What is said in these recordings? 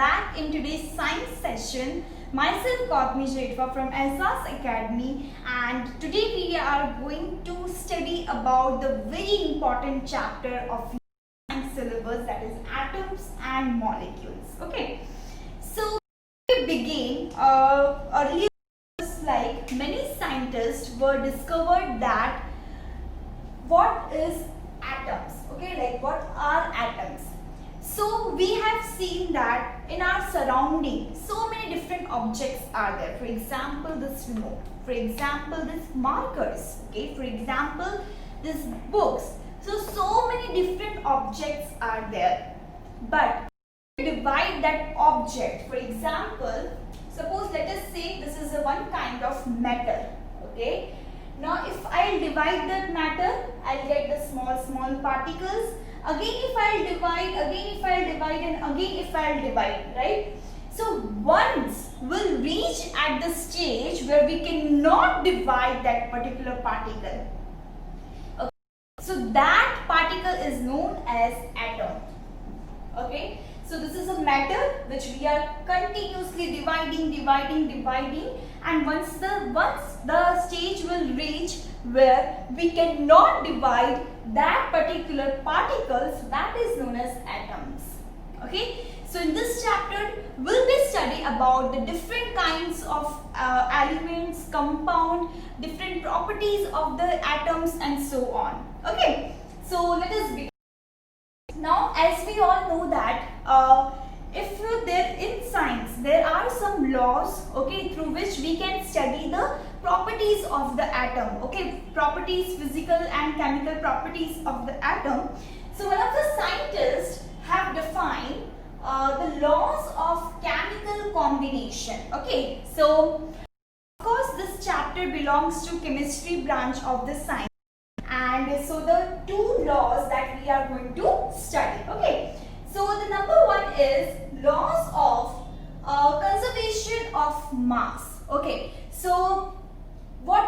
back in today's science session. Myself Gautami Jetwa from Azaz Academy, and today we are going to study about the very important chapter of science syllabus, that is atoms and molecules. Okay, so we begin earlier, like many scientists were discovered that what is atoms, okay, like what are atoms. So we have seen that in our surrounding so many different objects are there. For example, this remote, for example, this markers, okay, for example, this books. So many different objects are there, but divide that object. For example, suppose let us say this is a one kind of metal, okay. Now if I divide that matter, I'll get the small particles. Again if I'll divide, again if I'll divide, and again if I'll divide, right? So once we'll reach at the stage where we cannot divide that particular particle. Okay. So that particle is known as atom. Okay. So this is a matter which we are continuously dividing, and once the stage will reach where we cannot divide that particular particle, so that is known as atoms. Okay. So in this chapter we'll be studying about the different kinds of elements, compound, different properties of the atoms and so on. Okay. So let us begin. Now, as we all know that if there in science there are some laws, okay, through which we can study the properties of the atom, okay, properties, physical and chemical properties of the atom. So one of the scientists have defined the laws of chemical combination. Okay, so of course this chapter belongs to chemistry branch of the science. And so the two laws that we are going to study. Okay. So the number one is laws of conservation of mass. Okay. So what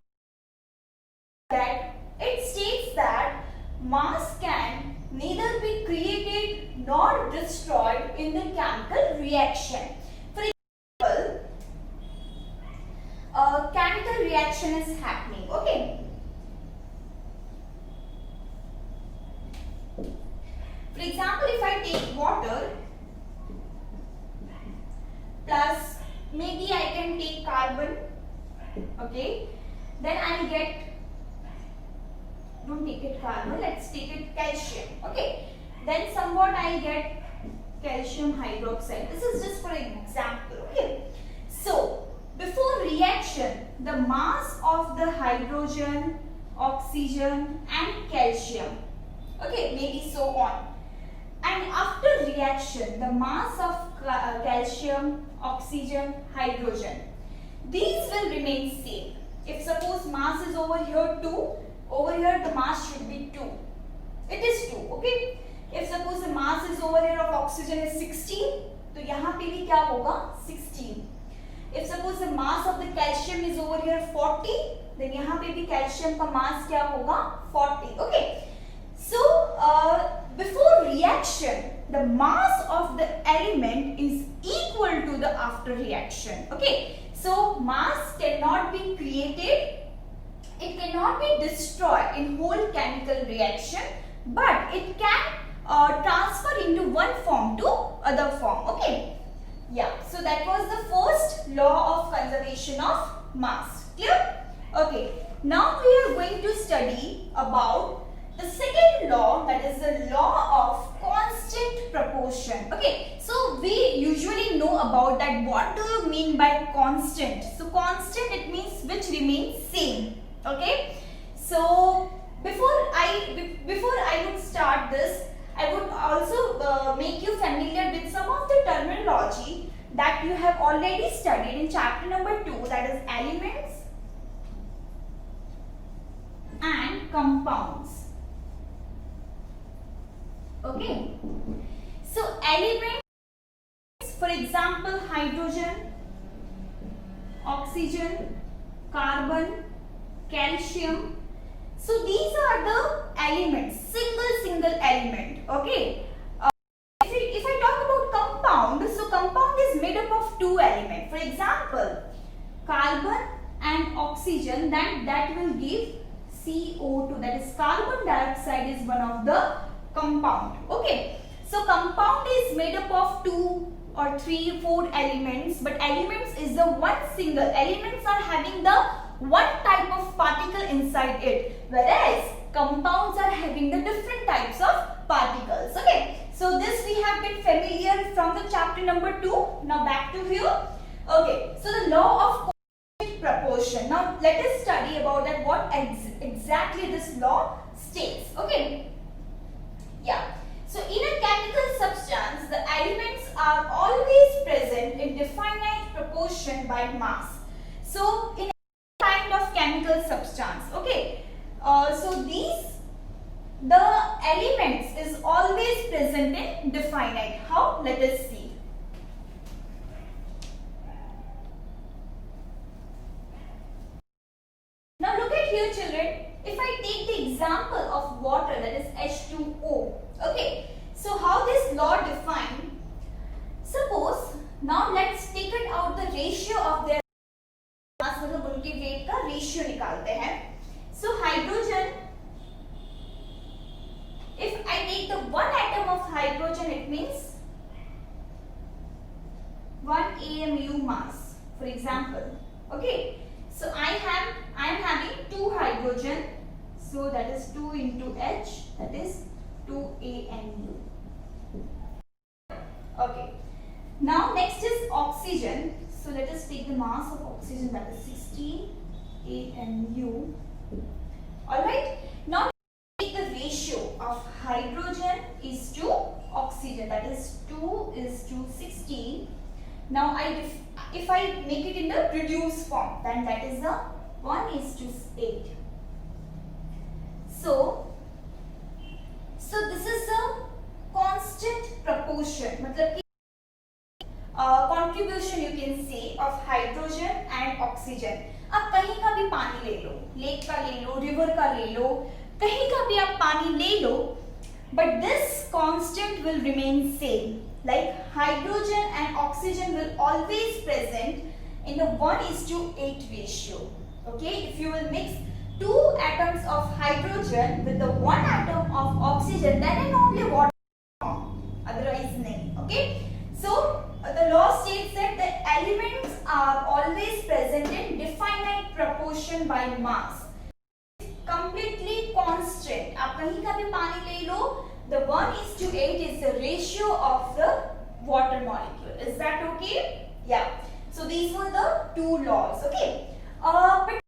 that it states that mass can neither be created nor destroyed in the chemical reaction. For example, a chemical reaction is happening. Okay. For example, if I take water plus maybe I can take carbon, okay, then I'll get, don't take it carbon, let's take it calcium, okay, then somewhat I'll get calcium hydroxide. This is just for example, okay. So before reaction, the mass of the hydrogen, oxygen and calcium, okay, maybe so on. And after reaction, the mass of calcium, oxygen, hydrogen, these will remain same. If suppose mass is over here 2, over here the mass should be 2. It is 2, okay. If suppose the mass is over here of oxygen is 16, तो यहाँ पे भी क्या होगा 16. If suppose the mass of the calcium is over here 40, then यहाँ पे भी calcium का mass क्या होगा 40, okay. So, before reaction, the mass of the element is equal to the after reaction. Okay. So, mass cannot be created, it cannot be destroyed in whole chemical reaction, but it can transfer into one form to other form. Okay. Yeah. So, that was the first law of conservation of mass. Clear? Okay. Now, we are going to study about the second law, that is the law of constant proportion. Okay, so we usually know about that. What do you mean by constant? So constant, it means which remains same. Okay, so before I would start this, I would also make you familiar with some of the terminology that you have already studied in chapter number 2, that is elements and compounds. Okay, so elements, for example, hydrogen, oxygen, carbon, calcium. So these are the elements, single element. Okay. If I talk about compound, so compound of two elements. For example, carbon and oxygen, that will give CO2. That is, carbon dioxide is one of the compound. Okay. So compound is made up of 2 or 3, 4 elements, but elements is the one single. Elements are having the one type of particle inside it, whereas compounds are having the different types of particles. Okay. So this we have been familiar from the chapter number 2. Now back to here. Okay. So the law of constant proportion. Now let us study about that. What exactly this law states. Okay. Yeah. So in a chemical substance, the elements are always present in definite proportion by mass. So in a kind of chemical substance, okay. The elements is always present in definite. How? Let us see. Now look at here, children. If I take the example of water, that is H2O. Okay. So how this law define? Suppose now let's take it out the ratio of their mass, मतलब उनके weight का ratio निकालते हैं. So hydrogen, if I take the one atom of hydrogen, it means 1 AMU mass, for example. Okay. So I am having 2 hydrogen. So that is 2 into H, that is 2 AMU. Okay. Now next is oxygen. So let us take the mass of oxygen, that is 16 AMU. Alright. Now take the ratio of hydrogen is to oxygen, that is 2 is to 16. Now if I make it in the reduced form, then that is the 1 is to 8. So this is a constant proportion, मतलब contribution you can say of hydrogen and oxygen. अब कहीं का भी पानी ले लो, lake का ले लो, river का ले लो, कहीं का भी आप पानी ले लो, but this constant will remain same. Like hydrogen and oxygen will always present in the 1:8 ratio. Okay, if you will mix 2 atoms of hydrogen with the 1 atom of oxygen, then and only water form. Otherwise, nahi. Okay. So the law states that the elements are always present in definite proportion by mass. Completely constant. आप कहीं का भी पानी ले लो, the 1:8 is the ratio of the water molecule. Is that okay? Yeah. So these were the 2 laws. Okay. But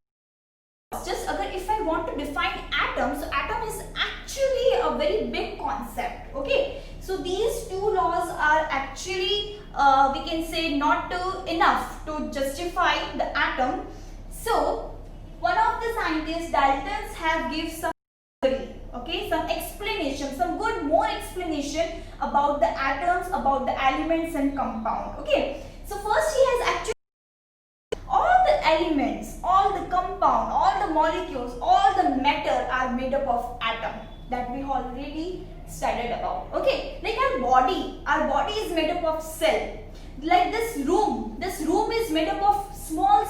just agar if I want to define atom, so atom is actually a very big concept. Okay. So these 2 laws are actually we can say not enough to justify the atom. So one of the scientists, Daltons, have give some theory, okay, some explanation, some good more explanation about the atoms, about the elements and compound. Okay. So first he has actually all the elements, all the compound, all the molecules, all the matter are made up of atom, that we already studied about. Okay, like our body is made up of cell. Like this room is made up of small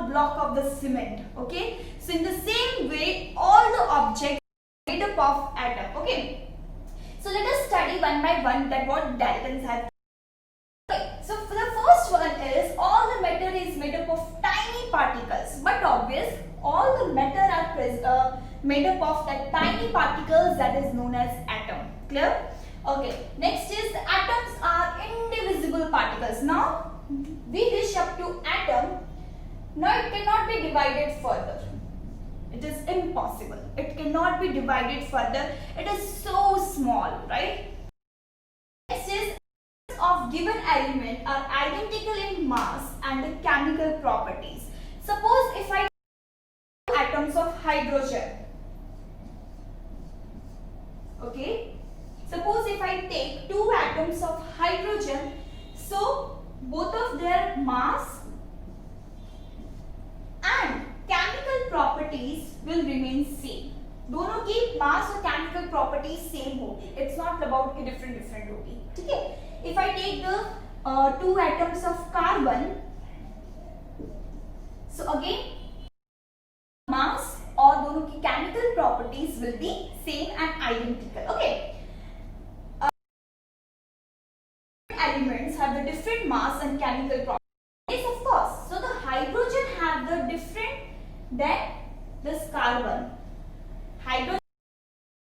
block of the cement. Okay, so in the same way all the objects are made up of atom. Okay, so let us study one by one that what Daltons have. Okay, so for the first one is all the matter is made up of tiny particles, but obvious all the matter are made up of that tiny particles, that is known as atom. Clear? Okay. Next is the atoms are indivisible particles. Now we reach up to atom. Now it cannot be divided further. It is impossible. It cannot be divided further. It is so small, right? Next is of given element are identical in mass and the chemical properties. Suppose if I take atoms of hydrogen. Okay. Suppose if I take 2 atoms of hydrogen, so both of their mass and chemical properties will remain same. दोनों की mass और chemical properties same होगी. It's not about कि different होगी. ठीक है? If I take the two atoms of carbon, so again mass और दोनों की chemical properties will be same and identical. Okay. Elements have the different mass and chemical properties. Yes, of course. So the hydrogen have the different than this carbon. Hydrogen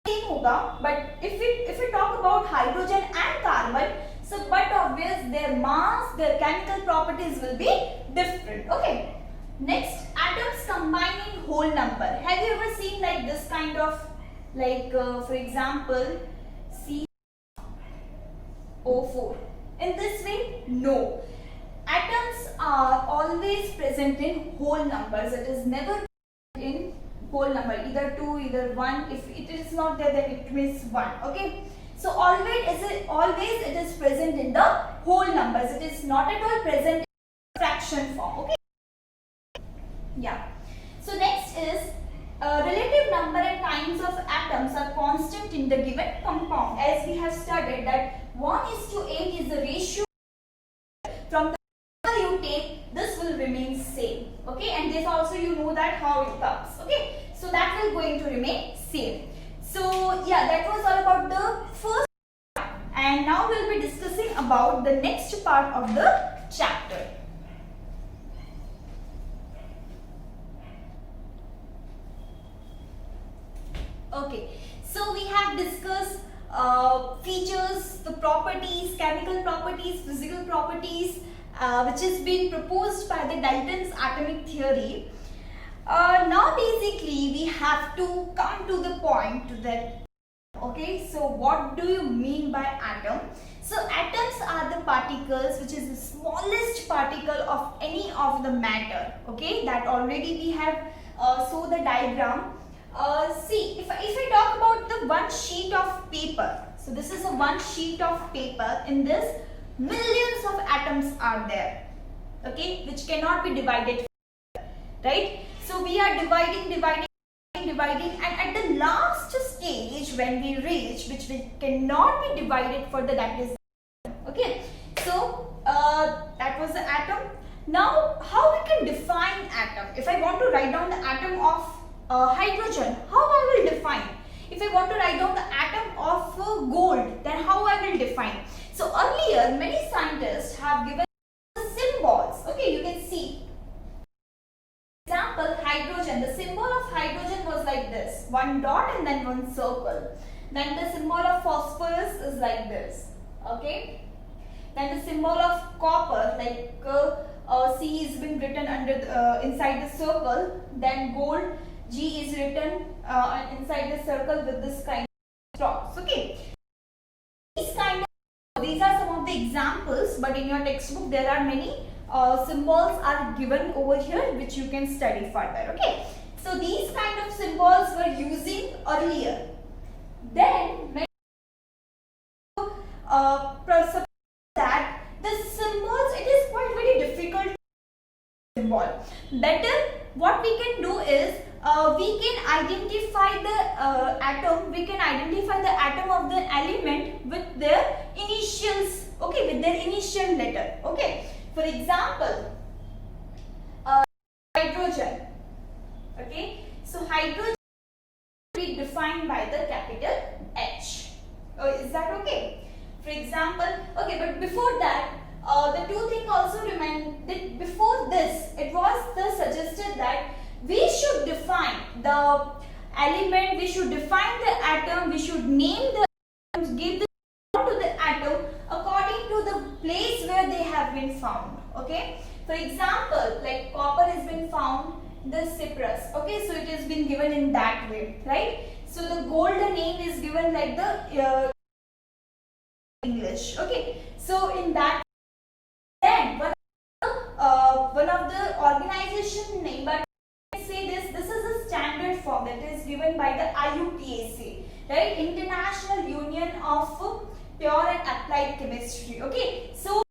same होगा, but if we talk about hydrogen and carbon, so but obvious their mass, their chemical properties will be different. Okay. Next, atoms combine in whole number. Have you ever seen like this kind of, like for example, CO4? In this way, no. Atoms are always present in whole numbers. It is never in whole number, either 2, either 1. If it is not there, then it means 1. Okay. So always it is present in the whole numbers. It is not at all present in fraction form. Okay. Yeah. So next is relative number and times of atoms are constant in the given compound. As we have studied that 1:8 is the ratio. From the number you take, this will remain same. Okay, and this also you know that how it comes. Okay, so that will going to remain same. So yeah, that was all about the first part. And now we'll be discussing about the next part of the chapter. Okay, so we have discussed features, the properties, chemical properties, physical properties, which has been proposed by the Dalton's atomic theory. Now basically we have to come to the point that, okay, so what do you mean by atom? So atoms are the particles which is the smallest particle of any of the matter. Okay, that already we have saw the diagram. See, if I talk about the one sheet of paper, so this is a one sheet of paper. In this, millions of atoms are there, okay, which cannot be divided, right? So we are dividing, and at the last stage when we reach, which we cannot be divided further, that is, okay. So that was the atom. Now, how we can define atom? If I want to write down the atom of hydrogen, how I will define? If I want to write down the atom of gold, then how I will define? So earlier, many scientists have given the symbols. Okay, you can see. Example, hydrogen. The symbol of hydrogen was like this: one dot and then one circle. Then the symbol of phosphorus is like this. Okay. Then the symbol of copper, like C is been written under inside the circle. Then gold, G is written inside the circle with this kind of dots. Okay. These are some of the examples, but in your textbook there are many symbols are given over here which you can study further. Okay. So these kind of symbols were using earlier. Then when that the symbols, it is quite very difficult symbol. Better what we can do is we can identify the atom. We can identify the atom of the element with their initials. Okay, with their initial letter. Okay. For example, hydrogen. Okay. So hydrogen will be defined by the capital H. Is that okay? For example, okay, but before that, the two things also remain. Before this, it was suggested that we should define the element, we should define the atom, we should name the atoms, give the name to the atom according to the place where they have been found. Okay. For example, like copper has been found in the Cyprus. Okay, so it has been given in that way, right? So the gold name is given like the English. Okay, so in that, then one of the organization name, but say this is a standard form that is given by the IUPAC, right? International Union of Pure and Applied Chemistry. Okay, so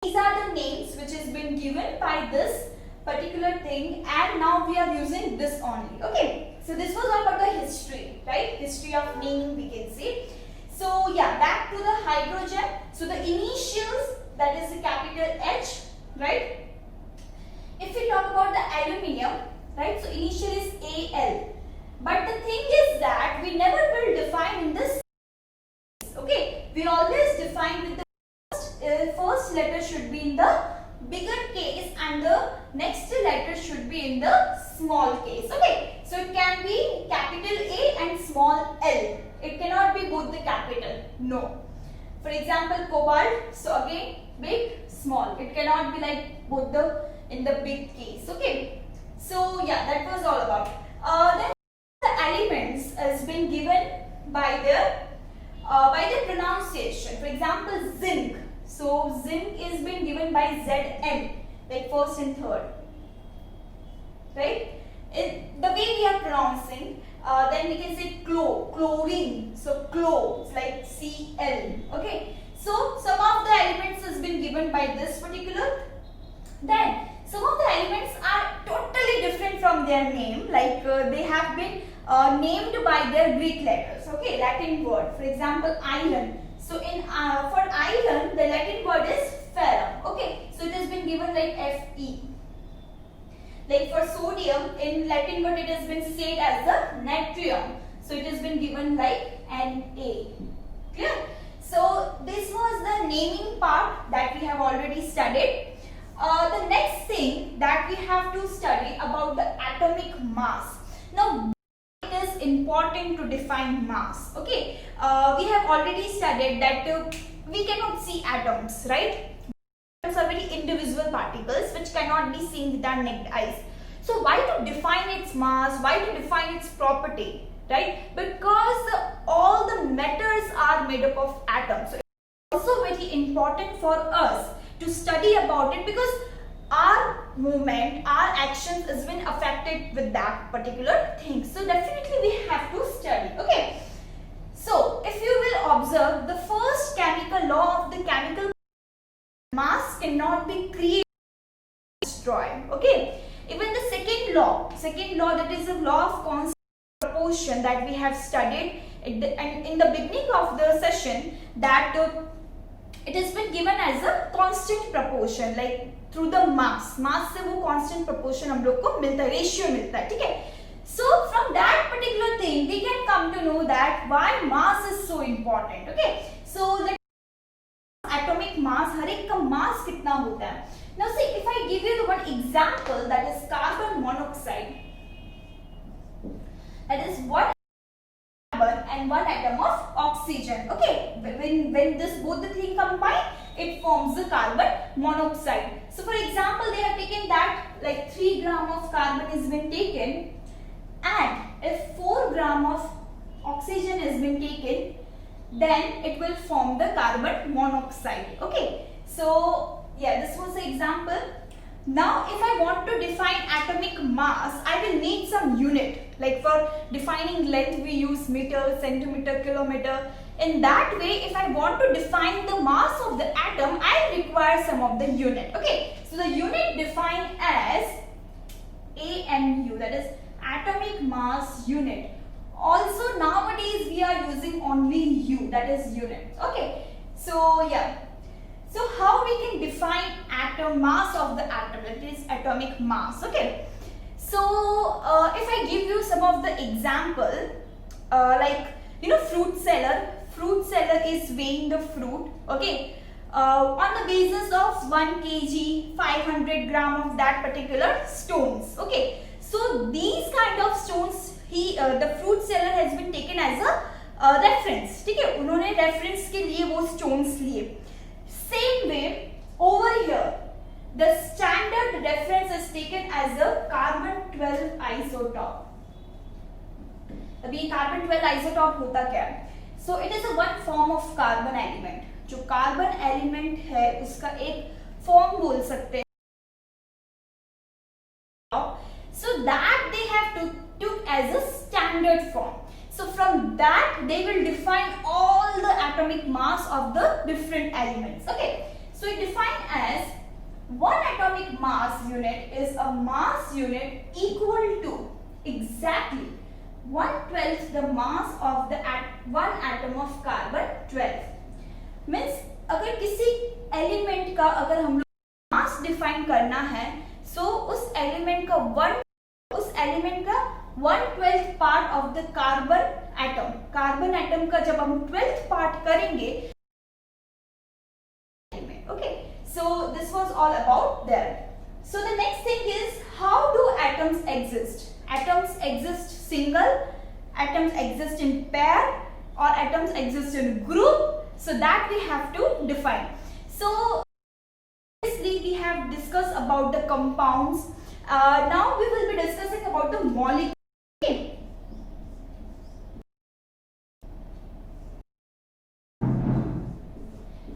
these are the names which has been given by this particular thing, and now we are using this only. Okay, so this was all about the history, right? History of naming, we can say. So yeah, back to the hydrogen. So the initials that is the capital H, right? If we talk about the aluminium, right, so initial is Al. But the thing is that we never will define in this, okay? We always define with the first letter should be in the bigger case and the next letter should be in the small case, okay? So it can be capital A and small l. It cannot be both the capital, no. For example, cobalt, so again big, small. It cannot be like both the in the big case, okay? So yeah, that was all about. Then the elements has been given by the pronunciation. For example, zinc. So zinc is been given by Zn, like first and third, right? The way we are pronouncing, then we can say chlorine. So clo, it's like Cl. Okay. So some of the elements has been given by this particular. Then some of the elements are totally different from their name, like they have been named by their Greek letters, okay, Latin word. For example, iron. So in for iron, the Latin word is ferrum, okay. So it has been given like Fe. Like for sodium, in Latin word it has been said as the natrium. So it has been given like Na. Clear? So this was the naming part that we have already studied. The next thing that we have to study about the atomic mass. Now, it is important to define mass. Okay, we have already studied that we cannot see atoms, right? Atoms are very indivisible particles which cannot be seen with our naked eyes. So, why to define its mass? Why to define its property? Right? Because all the matters are made up of atoms. So, it's also very important for us to study about it because our movement, our actions has been affected with that particular thing. So definitely we have to study. Okay. So if you will observe, the first chemical law of the chemical mass cannot be created or destroyed. Okay. Even the second law that is the law of constant proportion that we have studied and in the beginning of the session, that it has been given as a constant proportion, like through the mass से वो constant proportion हम लोग को मिलता है, ratio मिलता है, ठीक है? So from that particular thing we can come to know that why mass is so important. Okay, so let atomic mass, हर एक का mass कितना होता है? Now see, if I give you the one example, that is carbon monoxide, that is one carbon and one atom of oxygen. Okay, when this both the thing combine, it forms the carbon monoxide. So for example, they have taken that like 3 gram of carbon has been taken, and if 4 gram of oxygen has been taken, then it will form the carbon monoxide. Okay, so yeah, this was the example. Now if I want to define atomic mass, I will need some unit. Like for defining length we use meter, centimeter, kilometer. In that way, if I want to define the mass of the atom, I require some of the unit. Okay, so the unit defined as AMU, that is atomic mass unit. Also nowadays we are using only U, that is unit. Okay, so yeah. So how we can define atom mass of the atom, that is atomic mass. Okay, so if I give you some of the example, like fruit seller is weighing the fruit, okay, on the basis of 1 kg 500 gram of that particular stones. Okay, so these kind of stones the fruit seller has been taken as a reference. ठीक है, उन्होंने reference के लिए वो stones लिए. Same way over here, the standard reference is taken as a carbon 12 isotope. अभी carbon 12 isotope होता क्या है? So it is a one form of carbon element. जो carbon element है उसका एक form बोल सकते हैं. So that they have took as a standard form. So from that they will define all the atomic mass of the different elements. Okay, so it defined as one atomic mass unit is a mass unit equal to exactly 1/12 the mass of the one atom of carbon 12. Means अगर किसी element का अगर हम लोग mass define करना है, सो उस element का 1/12 part of the carbon atom का जब हम 12th पार्ट करेंगे, okay, so this was all about there. So the next thing is, how do atoms exist? Atoms exist single, atoms exist in pair, or atoms exist in group, so that we have to define. So obviously we have discussed about the compounds. Now we will be discussing about the molecules. Okay.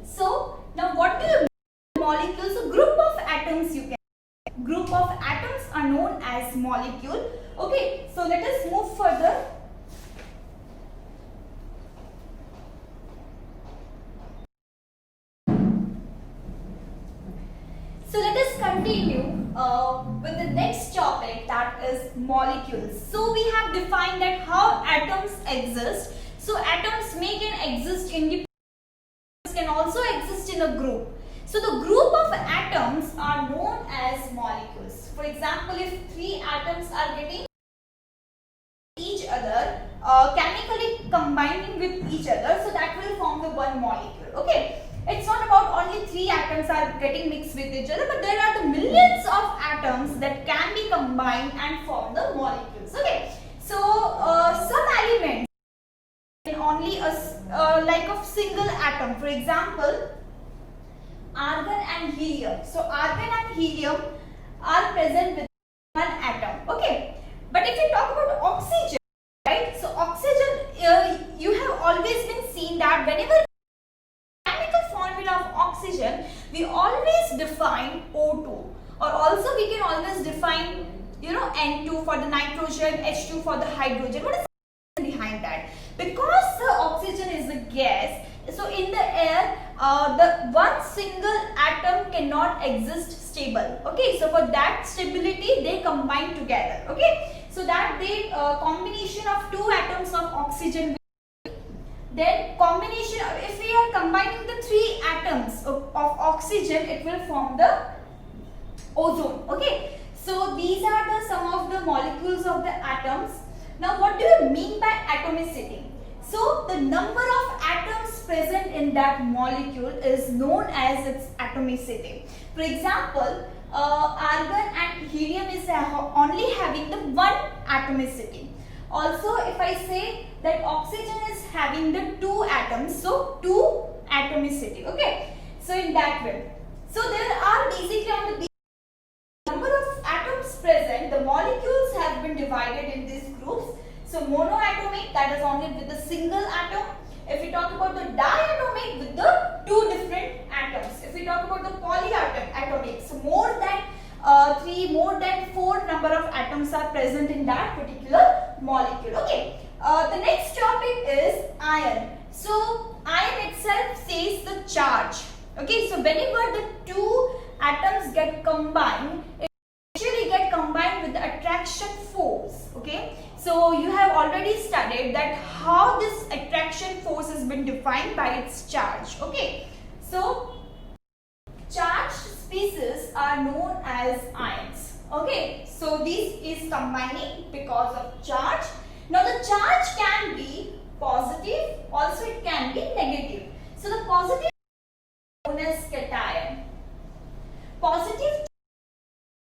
So now what do you mean by molecules? A group of atoms, you can. Group of atoms are known as molecule. Okay, so let us move further. So let us continue with the next topic, that is molecules. So we have defined that how atoms exist. So atoms may can exist independently, can also exist in a group. So the group of atoms are known as molecules. For example, if 3 atoms are getting each other, chemically combining with each other, so that will form the one molecule. Okay, it's not about only 3 atoms are getting mixed with each other, but there are the millions of atoms that can be combined and form the molecules. Okay, so some elements in only a like of single atom. For example, argon and helium. So argon and helium are present with one atom. Okay, but if you talk about oxygen, right? So oxygen, you have always been seen that whenever chemical formula of oxygen, we always define O2, or also we can always define, N2 for the nitrogen, H2 for the hydrogen. What is behind that? Because the oxygen is a gas, so in the air, the one single atom cannot exist stable. Okay, so for that stability, they combine together. Okay, so that the combination of 2 atoms of oxygen, then combination of, if we are combining the 3 atoms of oxygen, it will form the ozone. Okay, so these are the some of the molecules of the atoms. Now what do you mean by atomicity? So the number of atoms present in that molecule is known as its atomicity. For example, argon and helium is only having the one atomicity. Also, if I say that oxygen is having the 2 atoms, so 2 atomicity. Okay, so in that way, so there are basically on the number of atoms present, the molecules have been divided in these groups. So monoatomic, that is only with a single atom. If we talk about the diatomic, with the 2 different atoms. If we talk about the polyatomic, so more than 3, more than 4 number of atoms are present in that particular molecule. Okay, the next topic is ion. So ion itself says the charge. Okay, so whenever the 2 atoms get combined, it actually get combined with the attraction force. Okay, so you have already studied that how this attraction force has been defined by its charge. Okay, so charged species are known as ions. Okay, so this is combining because of charge. Now the charge can be positive, also it can be negative. So the positive is known as cation. Positive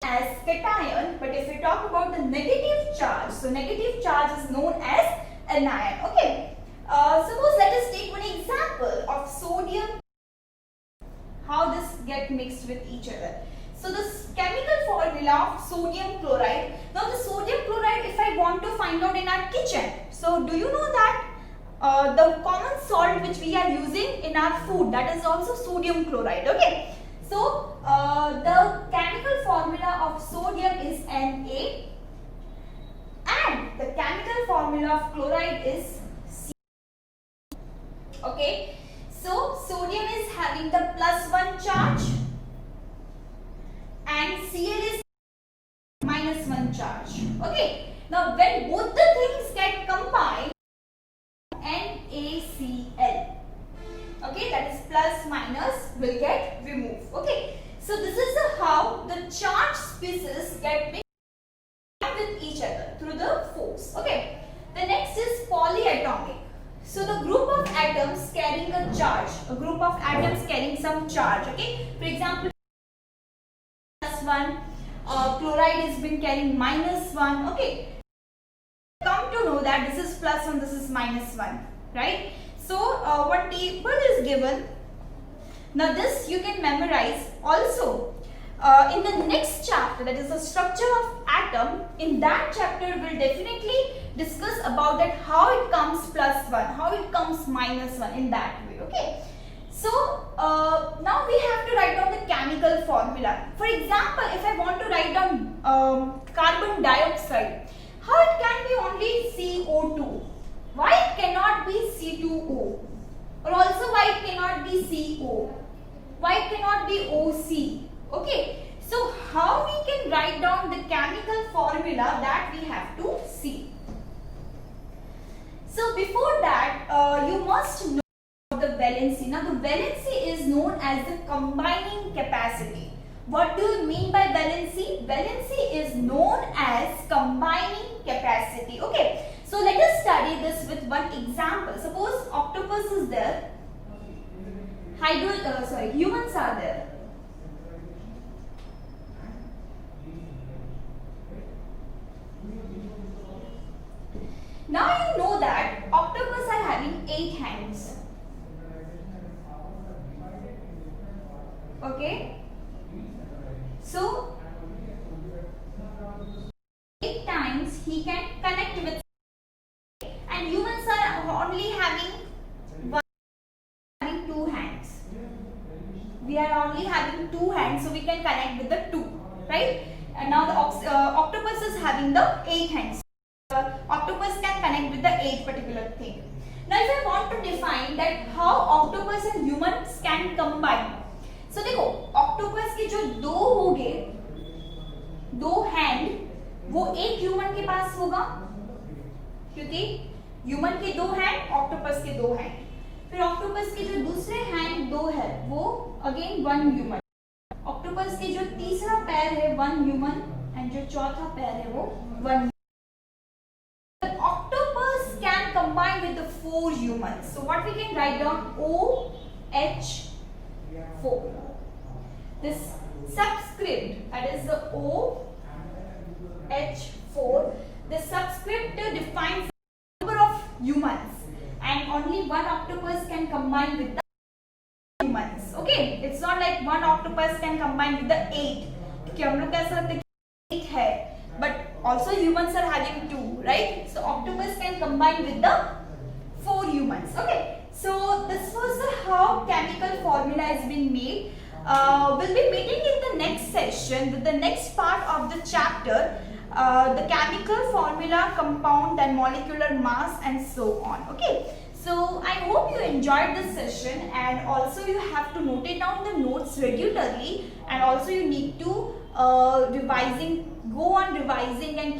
as cation, but if we talk about the negative charge, so negative charge is known as anion. Okay, suppose let us take one example of sodium, how this get mixed with each other. So this chemical formula of sodium chloride. Now the sodium chloride, if I want to find out in our kitchen, so do you know that the common salt which we are using in our food, that is also sodium chloride. Okay, so the chemical formula of sodium is Na, and the chemical formula of chloride is C. Okay, so sodium is having the +1 charge and Cl is -1 charge. Okay, now when both the things get combined, NaCl, okay, that is plus minus will get So this is how the charged species get mixed with each other through the force. Okay. The next is polyatomic. So the group of atoms carrying a charge, a group of atoms carrying some charge. Okay. For example, +1, chloride has been carrying -1. Okay. Come to know that this is +1, this is -1, right? So what table is given. Now this you can memorize also. In the next chapter, that is the structure of atom, in that chapter we'll definitely discuss about that how it comes +1, how it comes -1 in that way. Okay. So now we have to write down the chemical formula. For example, if I want to write down carbon dioxide, how it can be only CO2? Why it cannot be C2O? Or also why it cannot be CO? Why it cannot be OC? Okay, so how we can write down the chemical formula, that we have to see. So before that, you must know the valency. Now the valency is known as the combining capacity. What do you mean by valency? Valency is known as combining capacity. Okay, so let us study this with one example. Suppose octopus is there, humans are there. Now you know that octopus are having 8 hands. Okay. So 8 times he can connect with, and humans are only having 2 hands. We are only having 2 hands, so we can connect with the 2, right? And now the octopus is having the 8 hands. Octopus can connect with the 8 particular thing. Now if I want to define that how octopus and humans can combine, so देखो octopus के जो 2 होंगे, 2 hand, वो एक human के पास होगा, क्योंकि human के 2 हैंड, ऑक्टोपस के 2 हैंड. फिर ऑक्टोपस के जो दूसरे हैंड 2 है, वो अगेन 1 ह्यूमन. ऑक्टोपस के जो तीसरा पैर है 1 ह्यूमन, एंड जो चौथा पैर है वो 1. Octopus can combine with the 4 humans. So what we can write down? OH4. This subscript, that is the OH4. The subscript defines the number of humans, and only 1 octopus can combine with the humans. Okay, it's not like 1 octopus can combine with the 8. क्योंकि हम लोग कह सकते हैं 8 है, but also humans are having 2, right? So octopus can combine with the 4 humans. Okay, so this was how chemical formula has been made. We'll be meeting in the next session with the next part of the chapter, the chemical formula, compound, and molecular mass, and so on. Okay, so I hope you enjoyed this session, and also you have to note it down the notes regularly, and also you need to go on revising and